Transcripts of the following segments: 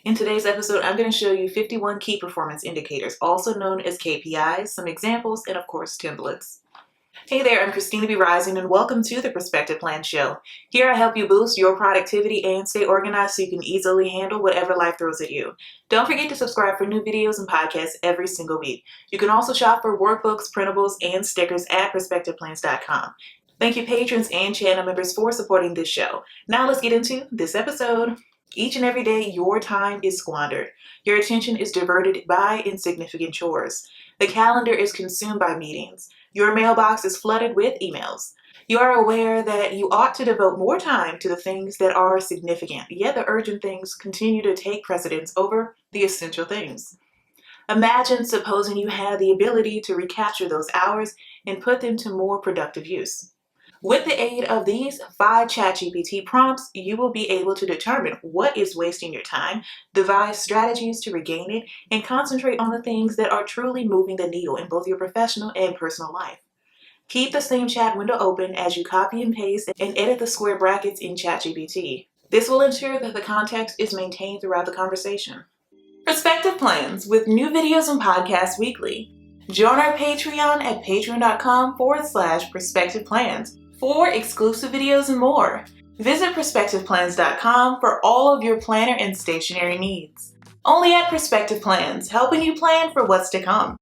In today's episode, I'm going to show you 51 key performance indicators, also known as KPIs, some examples, and of course, templates. Hey there, I'm Christina B. Rising, and welcome to the Perspective Plan Show. Here I help you boost your productivity and stay organized so you can easily handle whatever life throws at you. Don't forget to subscribe for new videos and podcasts every single week. You can also shop for workbooks, printables, and stickers at perspectiveplans.com. Thank you patrons and channel members for supporting this show. Now let's get into this episode. Each and every day, your time is squandered. Your attention is diverted by insignificant chores. The calendar is consumed by meetings. Your mailbox is flooded with emails. You are aware that you ought to devote more time to the things that are significant, yet the urgent things continue to take precedence over the essential things. Imagine supposing you had the ability to recapture those hours and put them to more productive use. With the aid of these 5 ChatGPT prompts, you will be able to determine what is wasting your time, devise strategies to regain it, and concentrate on the things that are truly moving the needle in both your professional and personal life. Keep the same chat window open as you copy and paste and edit the square brackets in ChatGPT. This will ensure that the context is maintained throughout the conversation. Perspective Plans with new videos and podcasts weekly. Join our Patreon at patreon.com/perspectiveplans for exclusive videos and more. Visit perspectiveplans.com for all of your planner and stationery needs. Only at Perspective Plans, helping you plan for what's to come.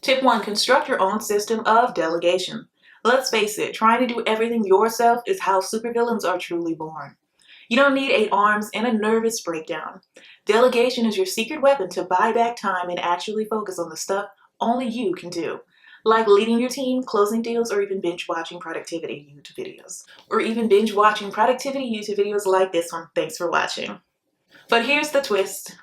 Tip 1. Construct your own system of delegation. Let's face it, trying to do everything yourself is how supervillains are truly born. You don't need 8 arms and a nervous breakdown. Delegation is your secret weapon to buy back time and actually focus on the stuff only you can do. Like leading your team, closing deals, or even binge watching productivity YouTube videos. Like this one. Thanks for watching. But here's the twist.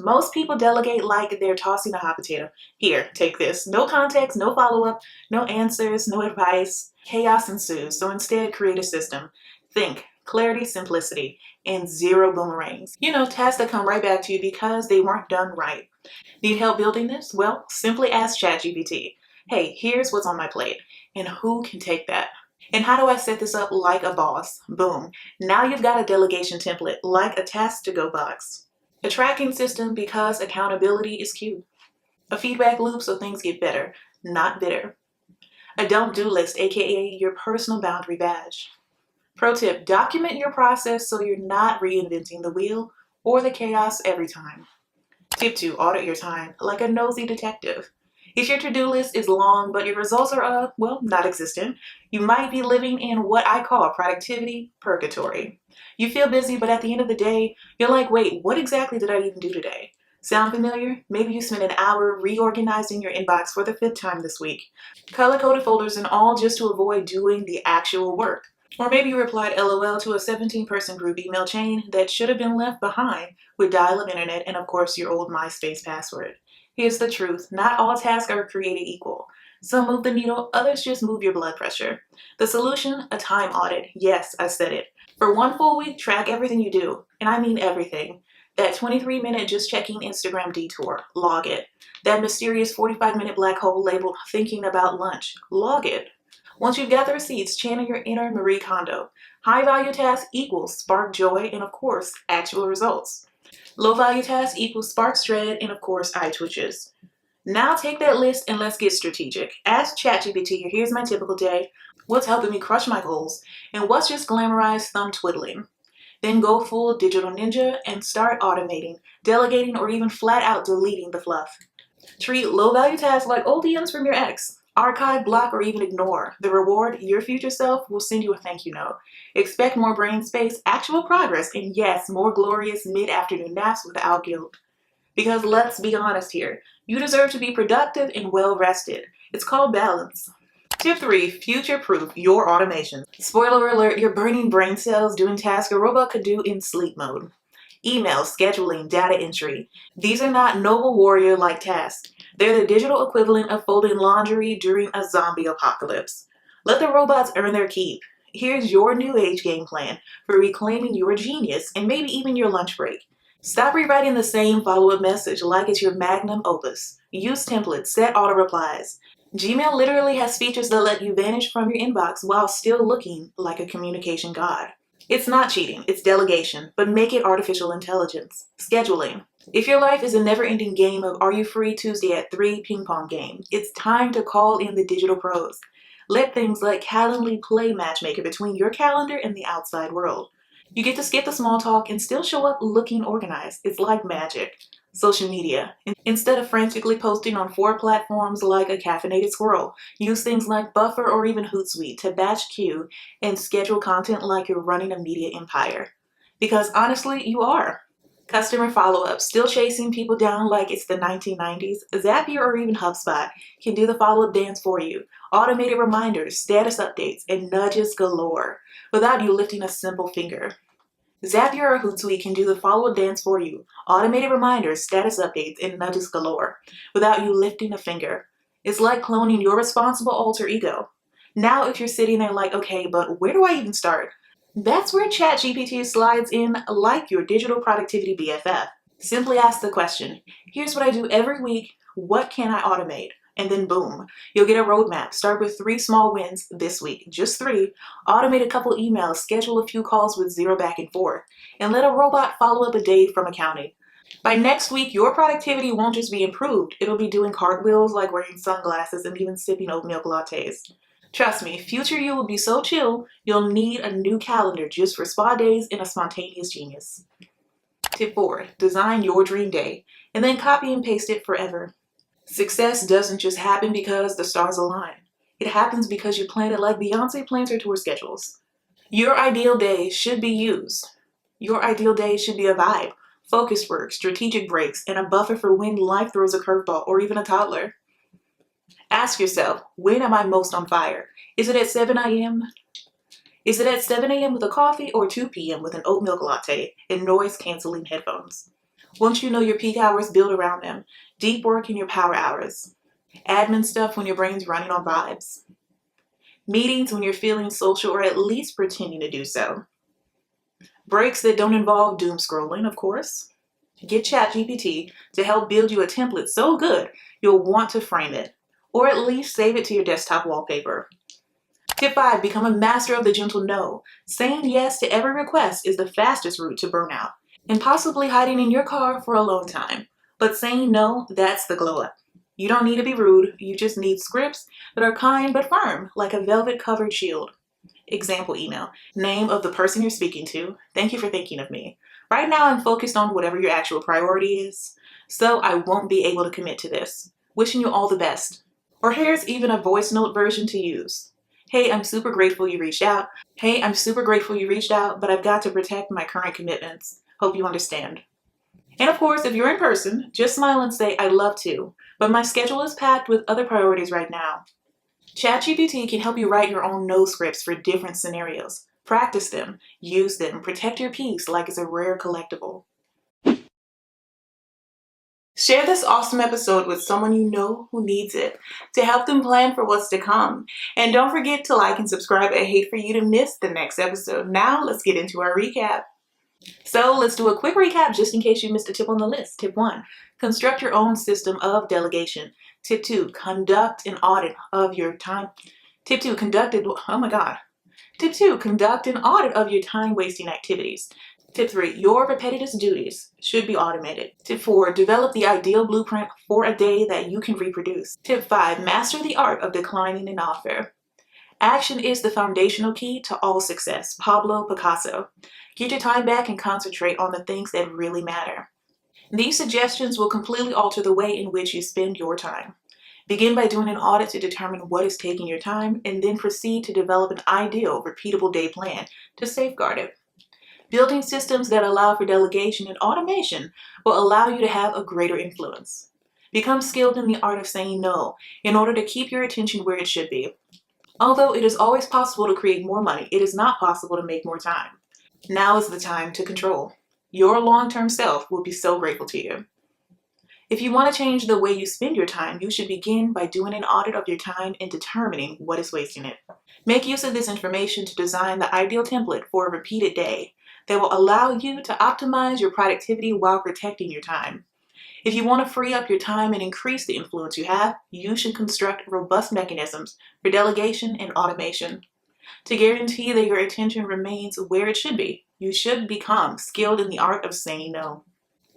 Most people delegate like they're tossing a hot potato. Here, take this. No context, no follow-up, no answers, no advice. Chaos ensues. So instead, create a system. Think. Clarity, simplicity, and 0 boomerangs. Tasks that come right back to you because they weren't done right. Need help building this? Well, simply ask ChatGPT. Hey, here's what's on my plate, and who can take that? And how do I set this up like a boss? Boom. Now you've got a delegation template, like a task-to-go box. A tracking system because accountability is key. A feedback loop so things get better, not bitter. A don't-do list, aka your personal boundary badge. Pro tip, document your process so you're not reinventing the wheel or the chaos every time. Tip 2, audit your time like a nosy detective. If your to-do list is long but your results are, not existent, you might be living in what I call productivity purgatory. You feel busy, but at the end of the day, you're like, wait, what exactly did I even do today? Sound familiar? Maybe you spent an hour reorganizing your inbox for the 5th time this week. Color-coded folders and all just to avoid doing the actual work. Or maybe you replied LOL to a 17-person group email chain that should have been left behind with dial-up internet and of course your old MySpace password. Here's the truth, not all tasks are created equal. Some move the needle, others just move your blood pressure. The solution? A time audit. Yes, I said it. For 1 full week, track everything you do. And I mean everything. That 23-minute just checking Instagram detour, log it. That mysterious 45-minute black hole labeled thinking about lunch, log it. Once you've got the receipts, channel your inner Marie Kondo. High-value task equals spark joy and, of course, actual results. Low-value task equals sparks dread and, of course, eye twitches. Now take that list and let's get strategic. Ask ChatGPT, here's my typical day, what's helping me crush my goals, and what's just glamorized thumb twiddling. Then go full digital ninja and start automating, delegating, or even flat out deleting the fluff. Treat low-value tasks like old DMs from your ex. Archive, block, or even ignore. The reward, your future self, will send you a thank you note. Expect more brain space, actual progress, and yes, more glorious mid-afternoon naps without guilt. Because let's be honest here, you deserve to be productive and well-rested. It's called balance. Tip 3, future-proof your automation. Spoiler alert, you're burning brain cells doing tasks a robot could do in sleep mode. Email, scheduling, data entry. These are not noble warrior-like tasks. They're the digital equivalent of folding laundry during a zombie apocalypse. Let the robots earn their keep. Here's your new age game plan for reclaiming your genius and maybe even your lunch break. Stop rewriting the same follow-up message like it's your magnum opus. Use templates, set auto-replies. Gmail literally has features that let you vanish from your inbox while still looking like a communication god. It's not cheating, it's delegation, but make it artificial intelligence. Scheduling. If your life is a never-ending game of "Are you free Tuesday at 3 ping pong game," it's time to call in the digital pros. Let things like Calendly play matchmaker between your calendar and the outside world. You get to skip the small talk and still show up looking organized. It's like magic. Social media. Instead of frantically posting on 4 platforms like a caffeinated squirrel, use things like Buffer or even Hootsuite to batch queue and schedule content like you're running a media empire. Because honestly, you are. Customer follow-up, still chasing people down like it's the 1990s? Zapier or even HubSpot can do the follow-up dance for you. Automated reminders, status updates, and nudges galore without you lifting a simple finger. Zapier or Hootsuite can do the follow-up dance for you. Automated reminders, status updates, and nudges galore without you lifting a finger. It's like cloning your responsible alter ego. Now if you're sitting there like, okay, but where do I even start? That's where ChatGPT slides in like your digital productivity BFF. Simply ask the question, here's what I do every week, what can I automate? And then boom, you'll get a roadmap. Start with 3 small wins this week, just 3. Automate a couple emails, schedule a few calls with 0 back and forth, and let a robot follow up a day from accounting. By next week, your productivity won't just be improved, it'll be doing cartwheels like wearing sunglasses and even sipping oat milk lattes. Trust me, future you will be so chill, you'll need a new calendar just for spa days and a spontaneous genius. Tip 4, design your dream day, and then copy and paste it forever. Success doesn't just happen because the stars align. It happens because you plan it like Beyoncé plans her tour schedules. Your ideal day should be used. Your ideal day should be a vibe, focused work, strategic breaks, and a buffer for when life throws a curveball or even a toddler. Ask yourself, when am I most on fire? Is it at 7 a.m.? Is it at 7 a.m. with a coffee or 2 p.m. with an oat milk latte and noise-canceling headphones? Once you know your peak hours, build around them. Deep work in your power hours. Admin stuff when your brain's running on vibes. Meetings when you're feeling social or at least pretending to do so. Breaks that don't involve doom scrolling, of course. Get ChatGPT to help build you a template so good you'll want to frame it, or at least save it to your desktop wallpaper. Tip 5, become a master of the gentle no. Saying yes to every request is the fastest route to burnout, and possibly hiding in your car for alone time. But saying no, that's the glow up. You don't need to be rude, you just need scripts that are kind but firm, like a velvet covered shield. Example email, name of the person you're speaking to, thank you for thinking of me. Right now I'm focused on whatever your actual priority is, so I won't be able to commit to this. Wishing you all the best. Or here's even a voice note version to use. Hey, I'm super grateful you reached out. Hey, I'm super grateful you reached out, but I've got to protect my current commitments. Hope you understand. And of course, if you're in person, just smile and say, I'd love to, but my schedule is packed with other priorities right now. ChatGPT can help you write your own no scripts for different scenarios. Practice them, use them, protect your peace like it's a rare collectible. Share this awesome episode with someone you know who needs it to help them plan for what's to come. And don't forget to like and subscribe. I hate for you to miss the next episode. Now let's get into our recap. So let's do a quick recap just in case you missed a tip on the list. Tip 1, construct your own system of delegation. Tip 2, conduct an audit of your time. Tip 2, conduct an audit of your time-wasting activities. Tip 3, your repetitive duties should be automated. Tip 4, develop the ideal blueprint for a day that you can reproduce. Tip 5, master the art of declining an offer. Action is the foundational key to all success. Pablo Picasso. Get your time back and concentrate on the things that really matter. These suggestions will completely alter the way in which you spend your time. Begin by doing an audit to determine what is taking your time, and then proceed to develop an ideal, repeatable day plan to safeguard it. Building systems that allow for delegation and automation will allow you to have a greater influence. Become skilled in the art of saying no in order to keep your attention where it should be. Although it is always possible to create more money, it is not possible to make more time. Now is the time to control. Your long-term self will be so grateful to you. If you want to change the way you spend your time, you should begin by doing an audit of your time and determining what is wasting it. Make use of this information to design the ideal template for a repeated day that will allow you to optimize your productivity while protecting your time. If you want to free up your time and increase the influence you have, you should construct robust mechanisms for delegation and automation. to guarantee that your attention remains where it should be. You should become skilled in the art of saying no.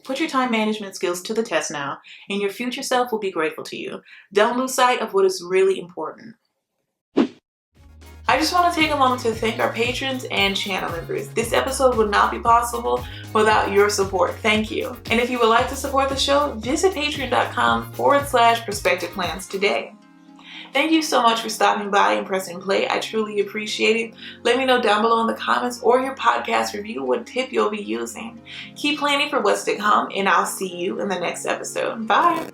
Put your time management skills to the test now, and your future self will be grateful to you. Don't lose sight of what is really important. I just want to take a moment to thank our patrons and channel members. This episode would not be possible without your support. Thank you. And if you would like to support the show, visit patreon.com/perspective plans today. Thank you so much for stopping by and pressing play. I truly appreciate it. Let me know down below in the comments or your podcast review what tip you'll be using. Keep planning for what's to come, and I'll see you in the next episode. Bye.